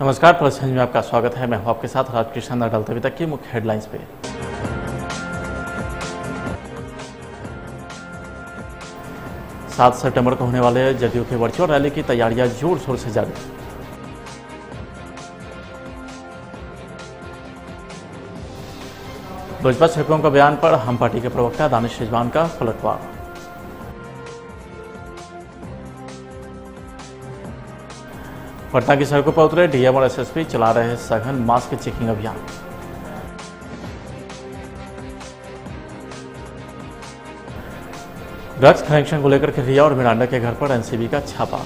नमस्कार, प्लस में आपका स्वागत है। मैं हूं आपके साथ राजकृष्ण अडाल। तभी तक की मुख्य हेडलाइंस पे। 7 सितंबर को होने वाले जदयू के वर्चुअल रैली की तैयारियां जोर शोर से जारी। लोजपा छेत्रों का बयान पर हम पार्टी के प्रवक्ता दानिश रिजवान का पलटवार। पटना की सड़कों पर उतरे डीएम और एसएसपी, चला रहे सघन मास्क चेकिंग अभियान। ड्रग्स कनेक्शन को लेकर के रिया और मिरांडा के घर पर एनसीबी का छापा।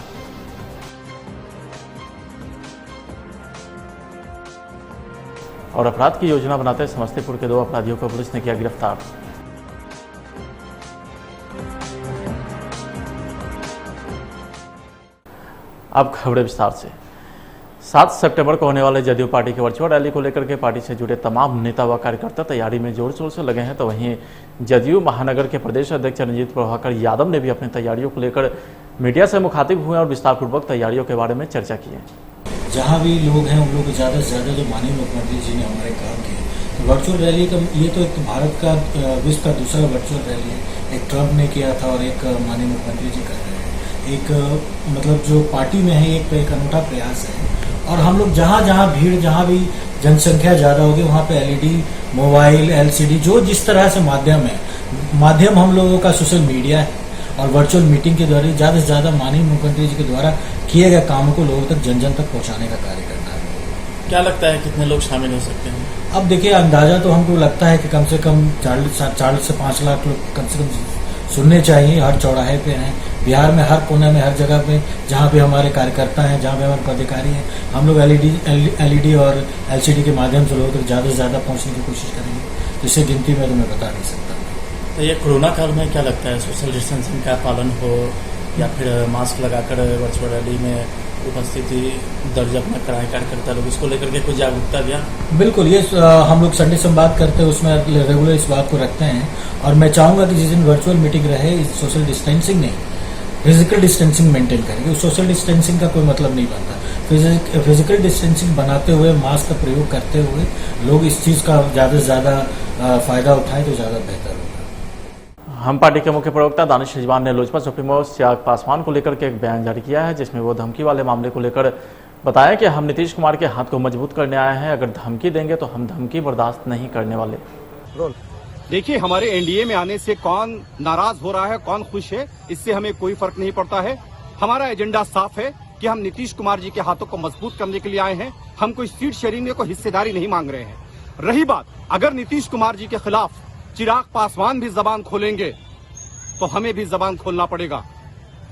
और अपराध की योजना बनाते समस्तीपुर के 2 अपराधियों को पुलिस ने किया गिरफ्तार। अब खबरें विस्तार से। 7 सितंबर को होने वाले जदयू पार्टी की वर्चुअल रैली को लेकर के पार्टी से जुड़े तमाम नेता व कार्यकर्ता तैयारी में जोर शोर से लगे हैं। तो वहीं जदयू महानगर के प्रदेश अध्यक्ष रणजीत प्रभाकर यादव ने भी अपनी तैयारियों को लेकर मीडिया से मुखातिब हुए और विस्तारपूर्वक तैयारियों के बारे में चर्चा की है। जहाँ भी लोग हैं उन लोग को ज़्यादा से ज़्यादा जो माननीय मुख्यमंत्री जी ने हमारे काम किए, तो वर्चुअल रैली का ये तो एक भारत का विश्व का दूसरा वर्चुअल रैली है। एक ट्रम्प ने किया था और एक माननीय मुख्यमंत्री जी कर रहे हैं। एक मतलब जो पार्टी में है एक अनूठा प्रयास है। और हम लोग जहाँ भीड़, जहाँ भी जनसंख्या ज़्यादा होगी वहाँ पे एलईडी, मोबाइल, एलसीडी, जो जिस तरह से माध्यम हम लोगों का सोशल मीडिया है और वर्चुअल मीटिंग के द्वारा ज़्यादा से ज़्यादा माननीय मुख्यमंत्री जी के द्वारा किए गए कामों को लोगों तक जन तक पहुँचाने का कार्य करना है। क्या लगता है कितने लोग शामिल हो सकते हैं? अब देखिए, अंदाजा तो हमको लगता है कि कम से कम 40 से 5 लाख लोग कम से कम सुनने चाहिए। हर चौराहे पे हैं, बिहार में हर कोने में, हर जगह पे जहाँ पे हमारे कार्यकर्ता हैं, जहाँ पे हमारे पदाधिकारी हैं, हम लोग एलईडी और एलसीडी के माध्यम से लोगों तक ज़्यादा से ज़्यादा पहुँचने की कोशिश करेंगे। जिससे गिनती में तो मैं बता नहीं सकता। तो ये कोरोना काल में क्या लगता है, सोशल डिस्टेंसिंग का पालन हो या फिर मास्क लगाकर वर्चुअल रैली में उपस्थिति दर्ज अपना कराए कार्यकर्ता लोग, इसको लेकर के कुछ जागरूकता अभियान? बिल्कुल, ये हम लोग संडे संवाद करते हैं, उसमें रेगुलर इस बात को रखते हैं। और मैं चाहूंगा कि जिस दिन वर्चुअल मीटिंग रहे, इस सोशल डिस्टेंसिंग नहीं, फिजिकल डिस्टेंसिंग मेंटेन करेंगे। सोशल डिस्टेंसिंग का कोई मतलब नहीं बनता। फिजिकल डिस्टेंसिंग बनाते हुए, मास्क का प्रयोग करते हुए लोग इस चीज का ज्यादा से ज्यादा फायदा उठाएं तो ज्यादा बेहतर होगा। हम पार्टी के मुख्य प्रवक्ता दानिश रिजवान ने लोजपा सुप्रीमो चिराग पासवान को लेकर के एक बयान जारी किया है, जिसमें वो धमकी वाले मामले को लेकर बताया कि हम नीतीश कुमार के हाथ को मजबूत करने आए हैं। अगर धमकी देंगे तो हम धमकी बर्दाश्त नहीं करने वाले। देखिए, हमारे एनडीए में आने से कौन नाराज हो रहा है, कौन खुश है, इससे हमें कोई फर्क नहीं पड़ता है। हमारा एजेंडा साफ है कि हम नीतीश कुमार जी के हाथों को मजबूत करने के लिए आए हैं। हम कोई सीट शेयरिंग को हिस्सेदारी नहीं मांग रहे हैं। रही बात, अगर नीतीश कुमार जी के खिलाफ चिराग पासवान भी जबान खोलेंगे तो हमें भी जबान खोलना पड़ेगा।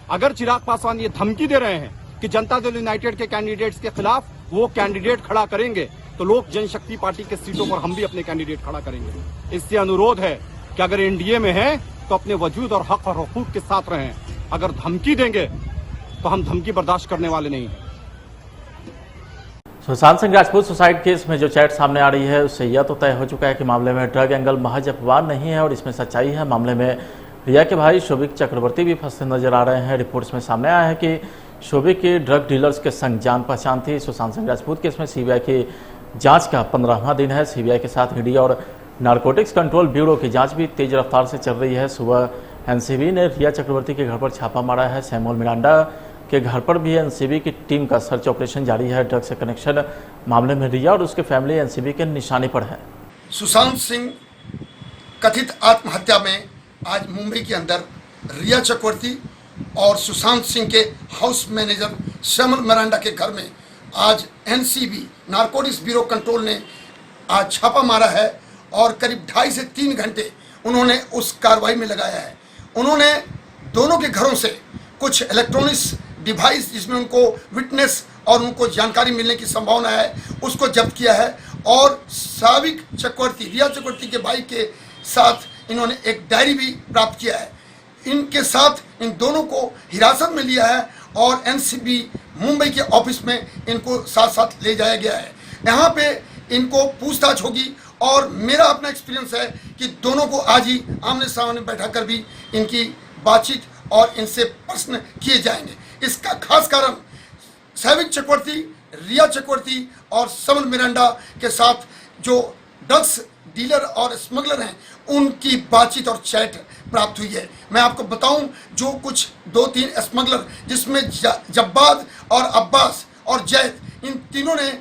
अगर चिराग पासवान ये धमकी दे रहे हैं कि जनता दल यूनाइटेड के कैंडिडेट्स के खिलाफ वो कैंडिडेट खड़ा करेंगे, तो लोक जनशक्ति पार्टी के सीटों पर हम भी अपने कैंडिडेट खड़ा करेंगे। इससे अनुरोध है कि अगर एनडीए में हैं तो अपने वजूद और हक और हुकूक के साथ रहें। अगर धमकी देंगे तो हम धमकी बर्दाश्त करने वाले नहीं हैं। सुशांत सिंह राजपूत सुसाइड केस में जो चैट सामने आ रही है, उससे यह तो तय हो चुका है कि मामले में ड्रग एंगल महज अफवाह नहीं है और इसमें सच्चाई है। मामले में रिया के भाई शोभिक चक्रवर्ती भी फंसते नजर आ रहे हैं। रिपोर्ट्स में सामने आया है कि शोभिक की ड्रग डीलर्स के संग जान पहचान थी। सुशांत सिंह राजपूत केस में सीबीआई की जांच का 15वां दिन है। सीबीआई के साथ ईडी और नारकोटिक्स कंट्रोल ब्यूरो की जांच भी तेज रफ्तार से चल रही है। सुबह एनसीबी ने रिया चक्रवर्ती के घर पर छापा मारा है। सैमुअल मिरांडा के घर पर भी एनसीबी की टीम का सर्च ऑपरेशन जारी है। ड्रग से कनेक्शन मामले में रिया और उसके फैमिली एनसीबी के निशाने पर है। सुशांत सिंह कथित आत्महत्या में आज मुंबई के अंदर रिया चक्रवर्ती और सुशांत सिंह के हाउस मैनेजर सैमुअल मिरांडा के घर में आज एनसीबी नारकोटिक्स ब्यूरो कंट्रोल ने आज छापा मारा है और करीब 2.5 से 3 घंटे उन्होंने उस कार्रवाई में लगाया है। उन्होंने दोनों के घरों से कुछ इलेक्ट्रॉनिक्स डिवाइस जिसमें उनको विटनेस और उनको जानकारी मिलने की संभावना है, उसको जब्त किया है। और शोभिक चक्रवर्ती, रिया चक्रवर्ती के भाई के साथ इन्होंने एक डायरी भी प्राप्त किया है। इनके साथ इन दोनों को हिरासत में लिया है और एनसीबी मुंबई के ऑफिस में इनको साथ साथ ले जाया गया है। यहाँ पे इनको पूछताछ होगी और मेरा अपना एक्सपीरियंस है कि दोनों को आज ही आमने सामने बैठा कर भी इनकी बातचीत और इनसे प्रश्न किए जाएंगे। इसका खास कारण शोभिक चक्रवर्ती रिया चक्रवर्ती और समर मिरांडा के साथ जो ड्रग्स डीलर और स्मगलर हैं उनकी बातचीत और चैट प्राप्त हुई है। मैं आपको बताऊं, जो कुछ 2-3 स्मगलर जिसमें जब्बाद और अब्बास और जैद, इन तीनों ने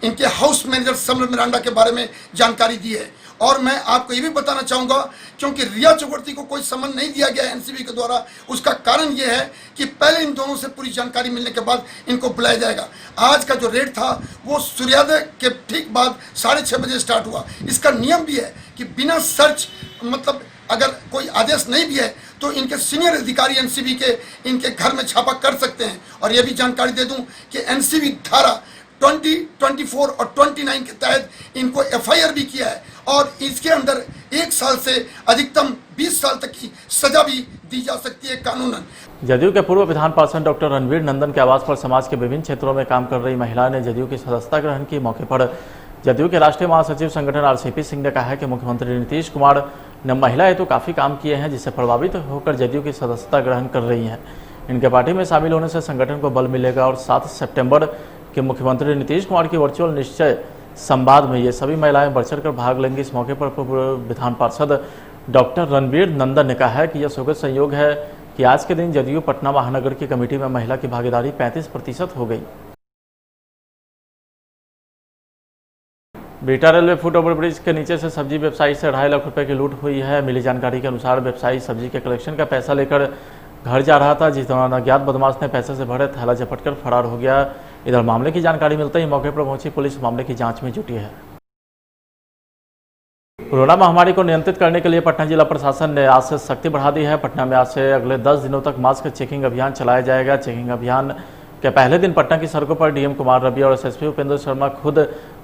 इनके हाउस मैनेजर समर मिरांडा के बारे में जानकारी दी है। और मैं आपको ये भी बताना चाहूँगा, क्योंकि रिया चक्रवर्ती को कोई समन नहीं दिया गया एनसीबी के द्वारा, उसका कारण ये है कि पहले इन दोनों से पूरी जानकारी मिलने के बाद इनको बुलाया जाएगा। आज का जो रेड था वो सूर्योदय के ठीक बाद 6:30 बजे स्टार्ट हुआ। इसका नियम भी है कि बिना सर्च, मतलब अगर कोई आदेश नहीं भी है तो इनके सीनियर अधिकारी एनसीबी के इनके घर में छापा कर सकते हैं। और ये भी जानकारी दे दूं कि एनसीबी धारा 20, 24 और 29 के तहत इनको एफआईआर भी किया है और इसके अंदर 1 साल से अधिकतम 20 साल तक की सजा भी दी जा सकती है कानूनन। जदयू के पूर्व विधान पार्षद डॉक्टर रणवीर नंदन के आवास पर समाज के विभिन्न क्षेत्रों में काम कर रही महिला ने जदयू की सदस्यता ग्रहण की। मौके पर जदयू के राष्ट्रीय महासचिव संगठन आरसीपी सिंह ने कहा है कि मुख्यमंत्री नीतीश कुमार ने महिला हेतु काफी काम किए हैं, जिससे प्रभावित होकर जदयू की सदस्यता ग्रहण कर रही हैं। इनके पार्टी में शामिल होने से संगठन को बल मिलेगा और 7 सितंबर के मुख्यमंत्री नीतीश कुमार की वर्चुअल निश्चय संवाद में ये सभी महिलाएं बढ़ चढ़कर भाग लेंगी। इस मौके पर पूर्व विधान पार्षद डॉक्टर रणवीर नंदन ने कहा है कि यह सुखद संयोग है कि आज के दिन जदयू पटना महानगर की कमेटी में महिला की भागीदारी 35% हो गई। Beta railway foot over bridge के नीचे से सब्जी व्यवसायी से 2.5 लाख रुपए की लूट हुई है। मिली जानकारी के अनुसार व्यवसायी सब्जी के कलेक्शन का पैसा लेकर घर जा रहा था, जिस दौरान अज्ञात बदमाश ने पैसे से भरे थैला झपटकर फरार हो गया। इधर मामले की जानकारी मिलते ही मौके पर पहुंची पुलिस मामले की जांच में जुटी है। कोरोना महामारी को नियंत्रित करने के लिए पटना जिला प्रशासन ने आज से सख्ती बढ़ा दी है। पटना में आज से अगले 10 दिनों तक मास्क चेकिंग अभियान चलाया जाएगा। चेकिंग अभियान के पहले दिन पटना की सड़कों पर डीएम कुमार रवि और एसएसपी उपेंद्र शर्मा खुद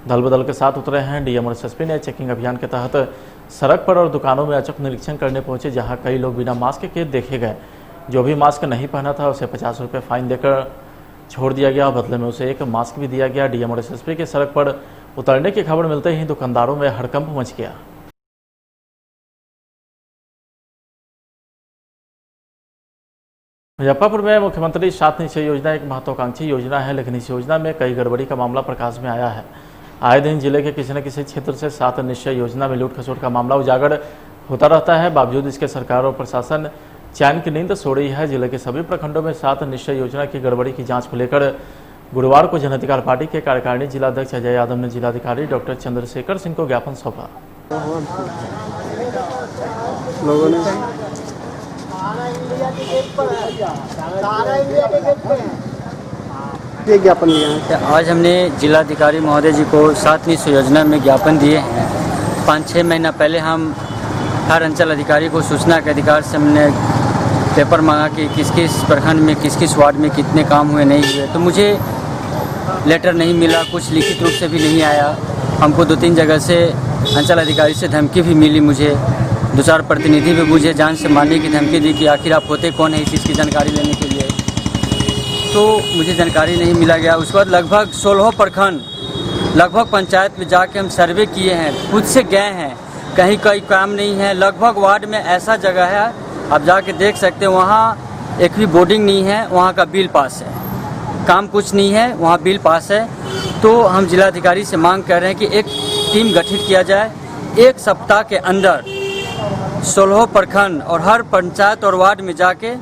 दल बदल के साथ उतरे हैं। डीएम और एसएसपी ने चेकिंग अभियान के तहत सड़क पर और दुकानों में अचूक निरीक्षण करने पहुंचे, जहां कई लोग बिना मास्क के देखे गए। जो भी मास्क नहीं पहना था उसे 50 रुपये फाइन देकर छोड़ दिया गया। बदले में उसे एक मास्क भी दिया गया। डीएम और एसएसपी के सड़क पर उतरने की खबर मिलते ही दुकानदारों में हड़कंप मच गया। मुजफ्फरपुर में मुख्यमंत्री 7 निश्चय योजना एक महत्वाकांक्षी योजना है, लेकिन इस योजना में कई गड़बड़ी का मामला प्रकाश में आया है। आए दिन जिले के किसी न किसी क्षेत्र से 7 निश्चय योजना में लूट खसोट का मामला उजागर होता रहता है। बावजूद इसके सरकार और प्रशासन चैन की नींद सो रही है। जिले के सभी प्रखंडों में 7 निश्चय योजना की गड़बड़ी की जांच को लेकर गुरुवार को जन अधिकार पार्टी के कार्यकारिणी जिलाध्यक्ष अजय यादव ने जिलाधिकारी डॉक्टर चंद्रशेखर सिंह को ज्ञापन सौंपा। लोगों ने ये ज्ञापन दिया है। आज हमने जिलाधिकारी महोदय जी को 7 निश्चय योजना में ज्ञापन दिए हैं। 5-6 महीना पहले हम हर अंचल अधिकारी को सूचना के अधिकार से हमने पेपर मांगा कि किस किस प्रखंड में किस किस वार्ड में कितने काम हुए नहीं हुए, तो मुझे लेटर नहीं मिला, कुछ लिखित रूप से भी नहीं आया। हमको 2-3 जगह से अंचल अधिकारी से धमकी भी मिली। मुझे 2-4 प्रतिनिधि भी मुझे जान से मारने की धमकी दी कि आखिर आप होते कौन है इस चीज़ की जानकारी लेने के लिए, तो मुझे जानकारी नहीं मिला गया। उसके बाद लगभग 16 प्रखंड, लगभग पंचायत में जाके हम सर्वे किए हैं, खुद से गए हैं, कहीं कोई काम नहीं है। लगभग वार्ड में ऐसा जगह है आप जाके देख सकते हैं, वहाँ एक भी बोर्डिंग नहीं है, वहाँ का बिल पास है, काम कुछ नहीं है, वहाँ बिल पास है। तो हम जिलाधिकारी से मांग कर रहे हैं कि एक टीम गठित किया जाए, 1 सप्ताह के अंदर 16 प्रखंड और हर पंचायत और वार्ड में जाके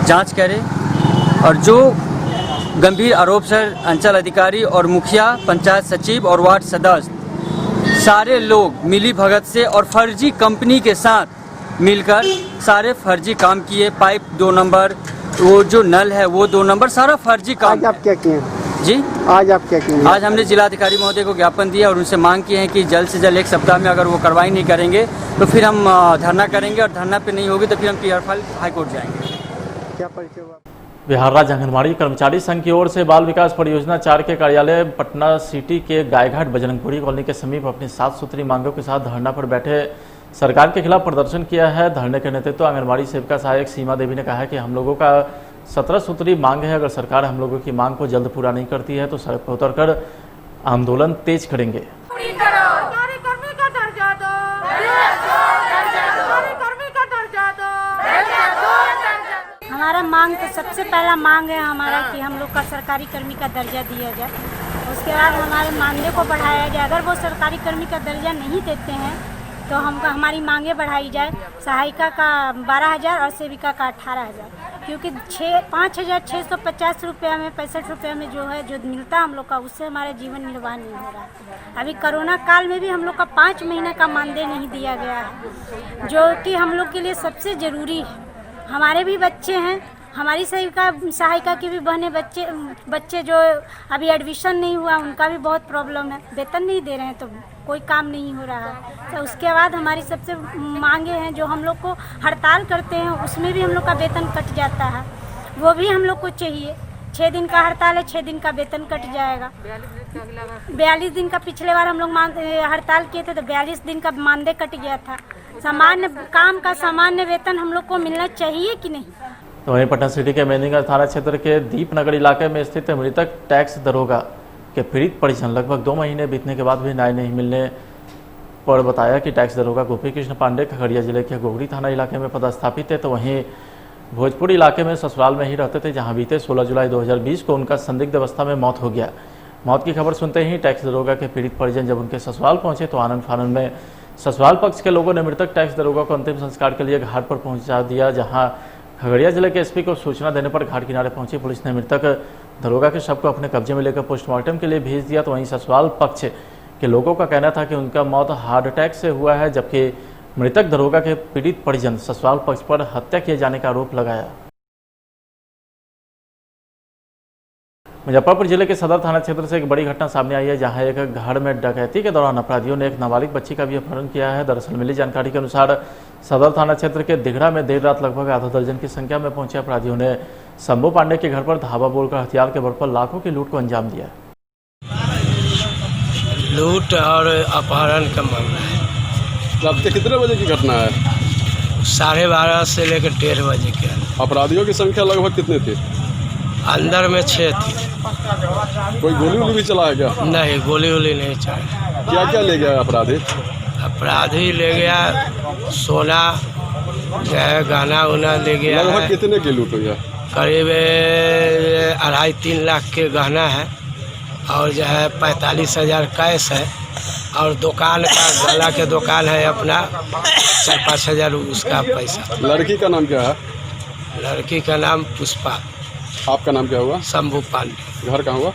जांच करे और जो गंभीर आरोप सर अंचल अधिकारी और मुखिया, पंचायत सचिव और वार्ड सदस्य सारे लोग मिली भगत से और फर्जी कंपनी के साथ मिलकर सारे फर्जी काम किए। पाइप 2 नंबर, वो जो नल है वो 2 नंबर, सारा फर्जी काम। आज आप क्या किए जी? आज आप क्या किए? आज हमने जिलाधिकारी महोदय को ज्ञापन दिया और उनसे मांग की है कि जल्द से जल्द 1 सप्ताह में अगर वो कार्रवाई नहीं करेंगे तो फिर हम धरना करेंगे और धरना पे नहीं होगी तो फिर हम PR फाइल हाईकोर्ट जाएंगे। क्या परिचय हुआ? बिहार राज्य आंगनबाड़ी कर्मचारी संघ की ओर से बाल विकास परियोजना 4 के कार्यालय पटना सिटी के गायघाट बजरंगपुरी कॉलोनी के समीप अपनी 7 सूत्री मांगों के साथ धरना पर बैठे सरकार के खिलाफ प्रदर्शन किया है। धरने के नेतृत्व आंगनबाड़ी सेविका सहायक सीमा देवी ने कहा है कि हम लोगों का 17 सूत्री मांग है, अगर सरकार हम लोगों की मांग को जल्द पूरा नहीं करती है तो सड़क पर उतरकर आंदोलन तेज करेंगे। हमारा मांग तो सबसे पहला मांग है हमारा कि हम लोग का सरकारी कर्मी का दर्जा दिया जाए। उसके बाद हमारे मानदेय को बढ़ाया जाए। अगर वो सरकारी कर्मी का दर्जा नहीं देते हैं तो हमारी मांगे बढ़ाई जाए। सहायिका का 12,000 और सेविका का 18,000, क्योंकि 5,650 रुपये में 65 रुपये में जो मिलता हम लोग का, उससे हमारा जीवन निर्वाह नहीं हो रहा है। अभी कोरोना काल में भी हम लोग का 5 महीने का मानदेय नहीं दिया गया है, जो कि हम लोग के लिए सबसे ज़रूरी है। हमारे भी बच्चे हैं, हमारी सहायिका की भी बहनें बच्चे जो अभी एडमिशन नहीं हुआ, उनका भी बहुत प्रॉब्लम है। वेतन नहीं दे रहे हैं तो कोई काम नहीं हो रहा है। तो उसके बाद हमारी सबसे मांगे हैं, जो हम लोग को हड़ताल करते हैं उसमें भी हम लोग का वेतन कट जाता है, वो भी हम लोग को चाहिए। 6 दिन का हड़ताल है, 6 दिन का वेतन कट जाएगा। 42 दिन का पिछले बार हम लोग हड़ताल किए थे तो 42 दिन का मानदेय कट गया था। सामान्य काम का सामान्य वेतन हम लोग को मिलना चाहिए कि नहीं। तो वहीं पटना सिटी के मेहंदीगंज थाना क्षेत्र के दीपनगर इलाके में स्थित मृतक टैक्स दरोगा के पीड़ित परिजन लगभग 2 महीने बीतने के बाद भी न्याय नहीं मिलने पर बताया कि टैक्स दरोगा गोपी कृष्ण पांडे खगड़िया जिले के गोगरी थाना इलाके में पदस्थापित थे, तो वहीं भोजपुर इलाके में ससुराल में ही रहते थे, जहां बीते 16 जुलाई 2020 को उनका संदिग्ध अवस्था में मौत हो गया। मौत की खबर सुनते ही टैक्स दरोगा के पीड़ित परिजन जब उनके ससुराल पहुंचे तो आनंद फानंद में ससुराल पक्ष के लोगों ने मृतक टैक्स दरोगा को अंतिम संस्कार के लिए घाट पर पहुंचा दिया। जहां खगड़िया जिले के एसपी को सूचना देने पर घाट किनारे पहुंची पुलिस ने मृतक दरोगा के शव को अपने कब्जे में लेकर पोस्टमार्टम के लिए भेज दिया। तो वहीं ससुराल पक्ष के लोगों का कहना था कि उनका मौत हार्ट अटैक से हुआ है, जबकि मृतक दरोगा के पीड़ित परिजन ससुराल पक्ष पर हत्या किए जाने का आरोप लगाया। मुजफ्फरपुर जिले के सदर थाना क्षेत्र से एक बड़ी घटना सामने आई है, जहां एक घर में डकैती के दौरान अपराधियों ने एक नाबालिग बच्ची का भी अपहरण किया है। दरअसल मिली जानकारी के अनुसार सदर थाना क्षेत्र के दिघड़ा में देर रात लगभग आधा दर्जन की संख्या में पहुंचे अपराधियों ने शंभू पांडे के घर पर धावा बोलकर हथियार के बल पर लाखों की लूट को अंजाम दिया। लूट और अपहरण का मामला है। रात के कितने बजे की घटना है? 12:30 से लेकर 1:30 बजे के। अपराधियों की संख्या लगभग कितने थी? अंदर में 6 थी। कोई गोली वोली भी चला है क्या? नहीं, गोली वोली नहीं चला। क्या क्या ले गया अपराधी? अपराधी ले गया सोना, जो है गहना उना ले गया। लगभग कितने की लूट हुई है? करीब 2.5-3 लाख के गहना है और जो है 45,000 कैश है, और दुकान का गला के दुकान है अपना 4-5 हज़ार उसका पैसा। लड़की का नाम क्या है? लड़की का नाम पुष्पा। आपका नाम क्या हुआ? शंभू पांडे। घर कहाँ हुआ?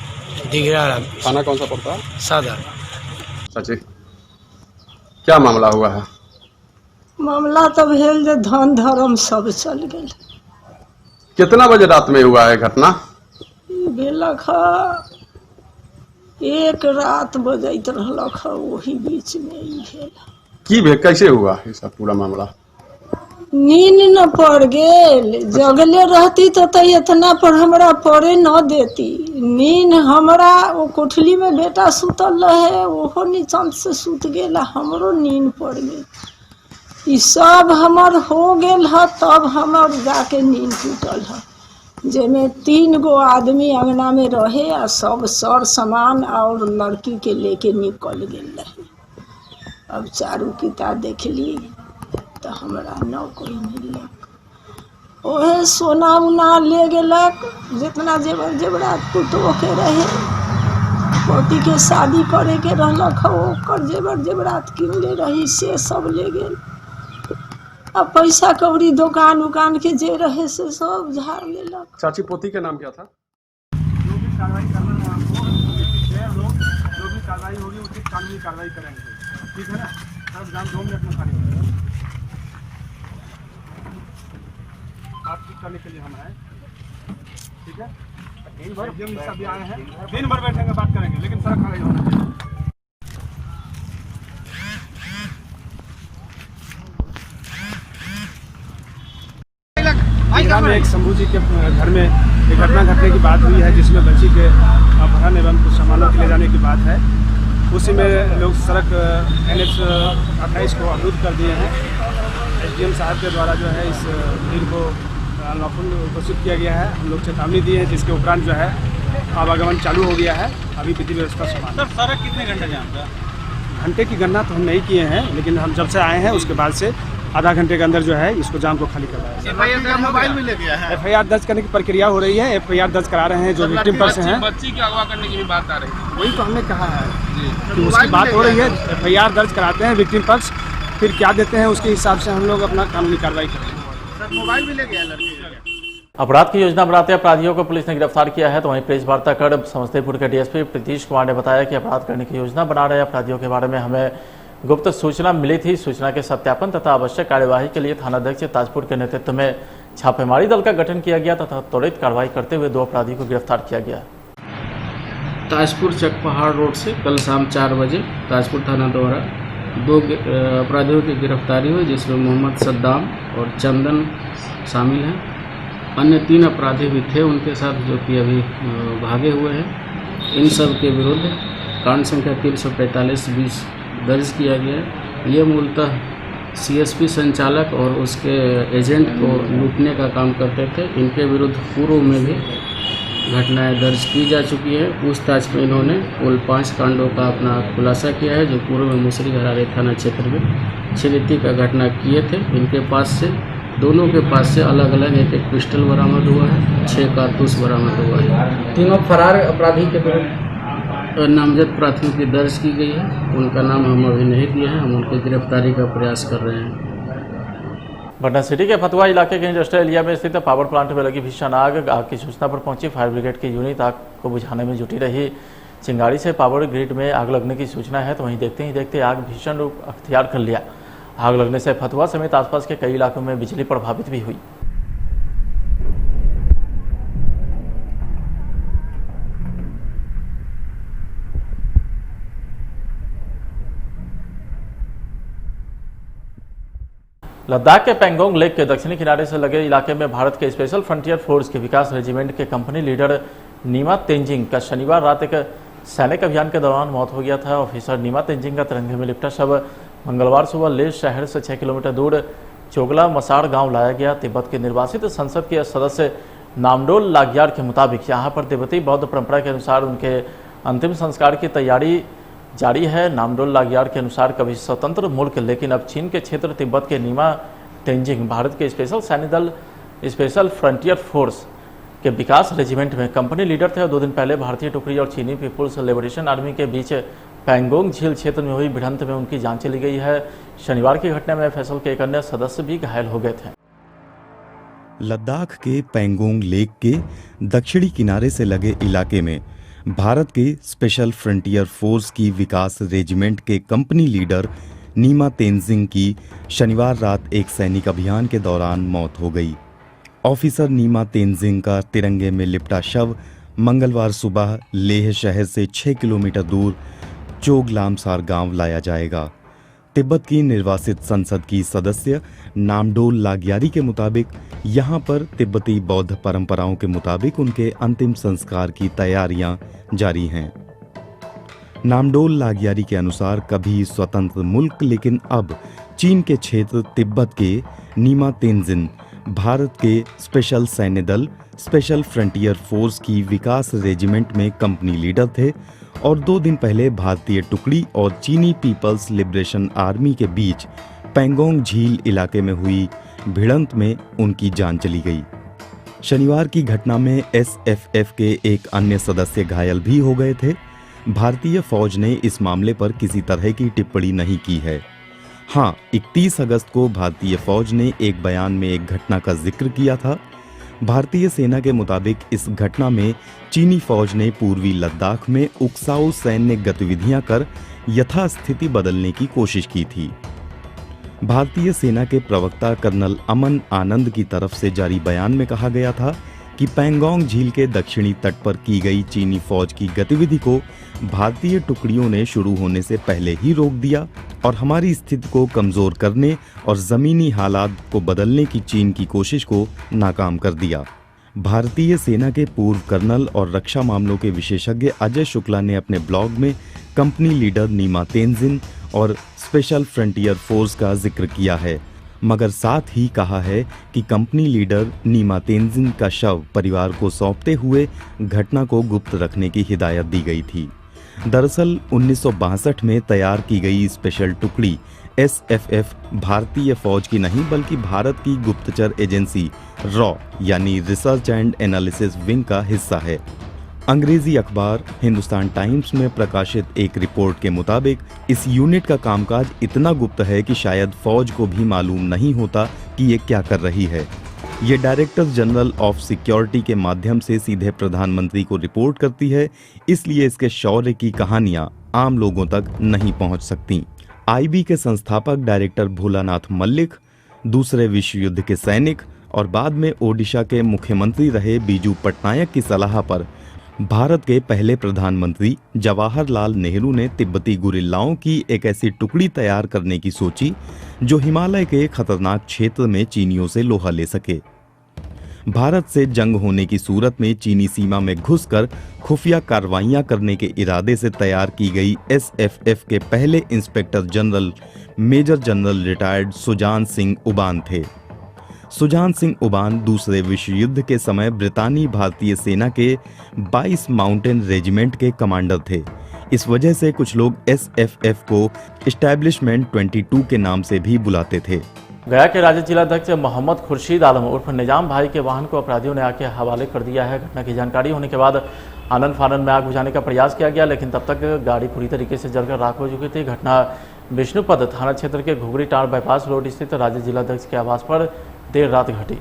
दिघड़ा। थाना कौन सा पड़ता है? सदर। सची, क्या मामला हुआ है? मामला तो भेल जे धन धर्म सब चल गए। कितना बजे रात में हुआ है घटना? भेलक 1 रात बजैत रहलक, वही बीच में ही भेल। कैसे हुआ ये सब पूरा मामला? नींद न पड़ गेल, जगले रहती तो इतना पर हमरा पड़े न देती। नींद हमरा वो कोठली में बेटा सुतल रहे, ओहो नीचन से सुत गेल, हमरो नींद पड़ गेल। ई सब हमर हो गेल है, तब हमर जाके नींद टूटल है, जेमे 3 गो आदमी अंगना में रहे आ सब सर सामान और लड़की के लेके निकल गेल रहे। अब चारू किताब देख ली तो हमरा न कोई मिलक। ओहे सोना उना ले गेलक, जितना जेवर जेवरात पुतोह के रहे, पोती के शादी करे के रहलक, ओकर जेवर जेवरात किनले रही से सब ले गेल। अब पैसा कौड़ी दुकान उकान के जे रहे से सब झाड़ लेलक। चाची, पोती के नाम क्या था? जो भी कार्रवाई करना लोग जो भी कार्रवाई होगी उचित कानूनी कार्रवाई करेंगे, ठीक है ना? सब जान 2 मिनट में खाली बातचीत करने के लिए हम आए, ठीक है? दिन भर सभी आए हैं, दिन भर बैठेंगे, बात करेंगे, लेकिन सड़क खड़ा होना चाहिए। में एक शंभू जी के घर में एक घटना घटने की बात हुई है, जिसमें बच्ची के अपहरण एवं कुछ सामानों के ले जाने की बात है। उसी में लोग सड़क NH 28 को अवरुद्ध कर दिए हैं। SDM साहब के द्वारा जो है इस भीड़ को अनलॉफुल घोषित किया गया है। हम लोग चेतावनी दिए हैं, जिसके उपरांत जो है आवागमन चालू हो गया है। अभी विधि व्यवस्था समान। सर, सड़क कितने घंटे जाम था? घंटे की गणना तो हम नहीं किए हैं, लेकिन हम जब से आए हैं उसके बाद से आधा घंटे के अंदर जो है इसको जाम को खाली करवाया जाए। मोबाइल भी ले गया है। FIR दर्ज करने की प्रक्रिया हो रही है। FIR दर्ज करा रहे हैं जो विक्टिम पर्सन हैं। बच्ची की अगवा करने की भी बात आ रही है। वही तो हमने कहा है कि उसकी बात हो रही है। FIR दर्ज कराते हैं विक्टिम पक्ष, फिर क्या देते हैं उसके हिसाब से हम लोग अपना कानूनी कार्रवाई करते हैं। मोबाइल भी ले गया लड़की। अपराध की योजना बनाते अपराधियों को पुलिस ने गिरफ्तार किया है। तो वहीं प्रेस वार्ता कर समस्तीपुर के DSP प्रीतीश कुमार ने बताया कि अपराध करने की योजना बना रहे अपराधियों के बारे में हमें गुप्त सूचना मिली थी। सूचना के सत्यापन तथा आवश्यक कार्यवाही के लिए थानाध्यक्ष ताजपुर के नेतृत्व में छापेमारी दल का गठन किया गया तथा त्वरित कार्रवाई करते हुए 2 अपराधियों को गिरफ्तार किया गया। ताजपुर चक पहाड़ रोड से कल शाम 4 बजे ताजपुर थाना द्वारा 2 अपराधियों की गिरफ्तारी हुई, जिसमें मोहम्मद सद्दाम और चंदन शामिल हैं। अन्य 3 अपराधी भी थे उनके साथ, जो कि अभी भागे हुए हैं। इन सब के विरुद्ध कांड संख्या 345-20 दर्ज किया गया है। ये मूलतः CSP संचालक और उसके एजेंट को लूटने का काम करते थे। इनके विरुद्ध पूर्व में भी घटनाएं दर्ज की जा चुकी है। पूछताछ में इन्होंने कुल 5 कांडों का अपना खुलासा किया है, जो पूर्व में मुसरी घरारे थाना क्षेत्र में छिलिती का घटना किए थे। इनके पास से दोनों के पास से अलग अलग एक पिस्टल बरामद हुआ है, 6 कारतूस बरामद हुआ है। तीनों फरार अपराधी के विरुद्ध नामजद प्राथमिकी दर्ज की गई है। उनका नाम हम अभी नहीं दिए हैं, हम उनकी गिरफ्तारी का प्रयास कर रहे हैं। पटना सिटी के फतुहा इलाके के इंडस्ट्रियल एरिया में स्थित पावर प्लांट में लगी भीषण आग की सूचना पर पहुंची फायर ब्रिगेड की यूनिट आग को बुझाने में जुटी रही। चिंगारी से पावर ग्रिड में आग लगने की सूचना है, तो वहीं देखते ही देखते आग भीषण रूप अख्तियार कर लिया। आग लगने से फतुहा समेत आसपास के कई इलाकों में बिजली प्रभावित भी हुई। लद्दाख के पैंगोंग लेक के दक्षिणी किनारे से लगे इलाके में भारत के स्पेशल फ्रंटियर फोर्स के विकास रेजिमेंट के कंपनी लीडर नीमा तेंजिंग का शनिवार रात एक सैनिक अभियान के दौरान मौत हो गया था। ऑफिसर नीमा तेंजिंग का तिरंगे में लिपटा शव मंगलवार सुबह लेह शहर से 6 किलोमीटर दूर चोगला मसाड़ गांव लाया गया। तिब्बत के निर्वासित संसद के सदस्य नामडोल लाग्यार के मुताबिक यहां पर तिब्बती बौद्ध परंपरा के अनुसार उनके अंतिम संस्कार की तैयारी जारी है। नामडोल लाग्यार के अनुसार कभी स्वतंत्र मुल्क, लेकिन अब चीन के क्षेत्र तिब्बत के नीमा तेंजिंग भारत के स्पेशल सैन्य दल स्पेशल फ्रंटियर फोर्स के विकास रेजिमेंट में कंपनी लीडर थे और 2 दिन पहले भारतीय टुकड़ी और चीनी पीपुल्स लिबरेशन आर्मी के बीच पैंगोंग झील क्षेत्र में हुई भिड़ंत में उनकी जान चली गई है। शनिवार की घटना में FSL के एक अन्य सदस्य भी घायल हो गए थे। लद्दाख के पैंगोंग लेक के दक्षिणी किनारे से लगे इलाके में भारत के स्पेशल फ्रंटियर फोर्स की विकास रेजिमेंट के कंपनी लीडर नीमा तेंजिंग की शनिवार रात एक सैनिक अभियान के दौरान मौत हो गई। ऑफिसर नीमा तेंजिंग का तिरंगे में लिपटा शव मंगलवार सुबह लेह शहर से 6 किलोमीटर दूर चोगलामसार गांव लाया जाएगा। तिब्बत की निर्वासित संसद की सदस्य नामडोल लाग्यारी के मुताबिक यहां पर तिब्बती बौद्ध परंपराओं के मुताबिक उनके अंतिम संस्कार की तैयारियां जारी हैं। नामडोल लाग्यारी के अनुसार कभी स्वतंत्र मुल्क, लेकिन अब चीन के क्षेत्र तिब्बत के नीमा तेंजिन भारत के स्पेशल सैन्य दल स्पेशल फ्रंटियर फोर्स की विकास रेजिमेंट में कंपनी लीडर थे और 2 दिन पहले भारतीय टुकड़ी और चीनी पीपल्स लिबरेशन आर्मी के बीच पैंगोंग झील इलाके में हुई भिड़ंत में उनकी जान चली गई। शनिवार की घटना में SFF के एक अन्य सदस्य घायल भी हो गए थे। भारतीय फौज ने इस मामले पर किसी तरह की टिप्पणी नहीं की है। हाँ, 31 अगस्त को भारतीय फौज ने एक बयान में एक घटना का जिक्र किया था। भारतीय सेना के मुताबिक इस घटना में चीनी फौज ने पूर्वी लद्दाख में उकसाऊ सैन्य गतिविधियां कर यथास्थिति बदलने की कोशिश की थी। भारतीय सेना के प्रवक्ता कर्नल अमन आनंद की तरफ से जारी बयान में कहा गया था कि पैंगोंग झील के दक्षिणी तट पर की गई चीनी फौज की गतिविधि को भारतीय टुकड़ियों ने शुरू होने से पहले ही रोक दिया और हमारी स्थिति को कमजोर करने और जमीनी हालात को बदलने की चीन की कोशिश को नाकाम कर दिया। भारतीय सेना के पूर्व कर्नल और रक्षा मामलों के विशेषज्ञ अजय शुक्ला ने अपने ब्लॉग में कंपनी लीडर नीमा तेंजिन और स्पेशल फ्रंटियर फोर्स का जिक्र किया है, मगर साथ ही कहा है कि कंपनी लीडर नीमा तेंजिन का शव परिवार को सौंपते हुए घटना को गुप्त रखने की हिदायत दी गई थी। दरअसल 1962 में तैयार की गई स्पेशल टुकड़ी एसएफएफ भारतीय फौज की नहीं बल्कि भारत की गुप्तचर एजेंसी रॉ यानी रिसर्च एंड एनालिसिस विंग का हिस्सा है। अंग्रेजी अखबार हिंदुस्तान टाइम्स में प्रकाशित एक रिपोर्ट के मुताबिक इस यूनिट का कामकाज इतना गुप्त है कि शायद फौज को भी मालूम नहीं होता कि ये क्या कर रही है। ये डायरेक्टर जनरल ऑफ सिक्योरिटी के माध्यम से सीधे प्रधानमंत्री को रिपोर्ट करती है, इसलिए इसके शौर्य की कहानियां आम लोगों तक नहीं पहुंच सकती। आईबी के संस्थापक डायरेक्टर भोलानाथ मल्लिक, दूसरे विश्व युद्ध के सैनिक और बाद में ओडिशा के मुख्यमंत्री रहे बीजू पटनायक की सलाह पर भारत के पहले प्रधानमंत्री जवाहरलाल नेहरू ने तिब्बती गुरिल्लाओं की एक ऐसी टुकड़ी तैयार करने की सोची जो हिमालय के खतरनाक क्षेत्र में चीनियों से लोहा ले सके। भारत से जंग होने की सूरत में चीनी सीमा में घुसकर खुफिया कार्रवाइयां करने के इरादे से तैयार की गई एसएफएफ के पहले inspector general major general retired Sujan Singh Uban थे। सुजान सिंह उबान दूसरे विश्व युद्ध के समय ब्रितानी भारतीय सेना के 22 माउंटेन रेजिमेंट के कमांडर थे। इस वजह से कुछ लोग एसएफएफ को एस्टैब्लिशमेंट 22 के नाम से भी बुलाते थे। गया के राज्य जिलाध्यक्ष मोहम्मद खुर्शीद आलम उर्फ निजाम भाई के वाहन को अपराधियों ने आके हवाले कर दिया है। घटना की जानकारी होने के बाद आनंद फानंद में आग बुझाने का प्रयास किया गया, लेकिन तब तक गाड़ी पूरी तरीके से जलकर राख हो चुकी थी। घटना विष्णुपद थाना क्षेत्र के घुघरी टाड़ बाईपास रोड स्थित राज्य जिलाध्यक्ष के आवास पर देर रात घटी।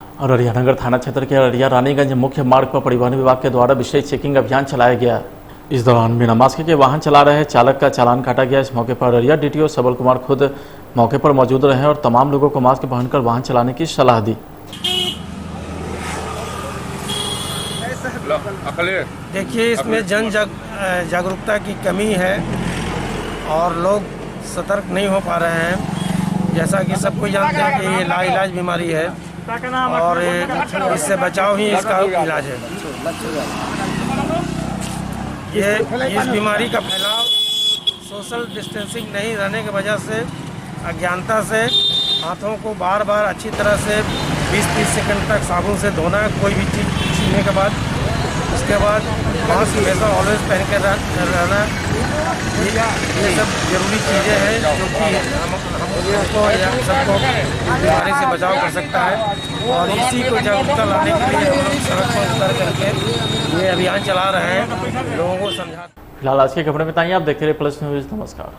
और अररिया नगर थाना क्षेत्र के अररिया रानीगंज मुख्य मार्ग पर परिवहन विभाग के द्वारा विशेष चेकिंग अभियान चलाया गया। इस दौरान बिना मास्क के वाहन चला रहे चालक का चालान काटा गया। इस मौके पर अररिया डीटीओ सबल कुमार खुद मौके पर मौजूद रहे और तमाम लोगों को मास्क पहनकर वाहन चलाने की सलाह दी। देखिए, इसमें जन जागरूकता की कमी है और लोग सतर्क नहीं हो पा रहे हैं। जैसा कि सबको जानते हैं कि ये लाइलाज बीमारी है और इससे बचाव ही इसका इलाज है। ये इस बीमारी का फैलाव सोशल डिस्टेंसिंग नहीं रहने की वजह से, अज्ञानता से हाथों को बार बार अच्छी तरह से 20-30 सेकंड तक साबुन से धोना, कोई भी चीज़ छीनने के बाद। उसके बाद मास्क हमेशा ऑलवेज पहन कर रहना, ये सब जरूरी चीज़ें हैं जो कि हमको या सबको बीमारी से बचाव कर सकता है। और इसी को जागरूकता लाने के लिए हम लोग सड़क पर उतर करके ये अभियान चला रहे हैं, लोगों को समझा। फिलहाल आज के खबरें बताइए, आप देखते रहिए प्लस न्यूज़। नमस्कार।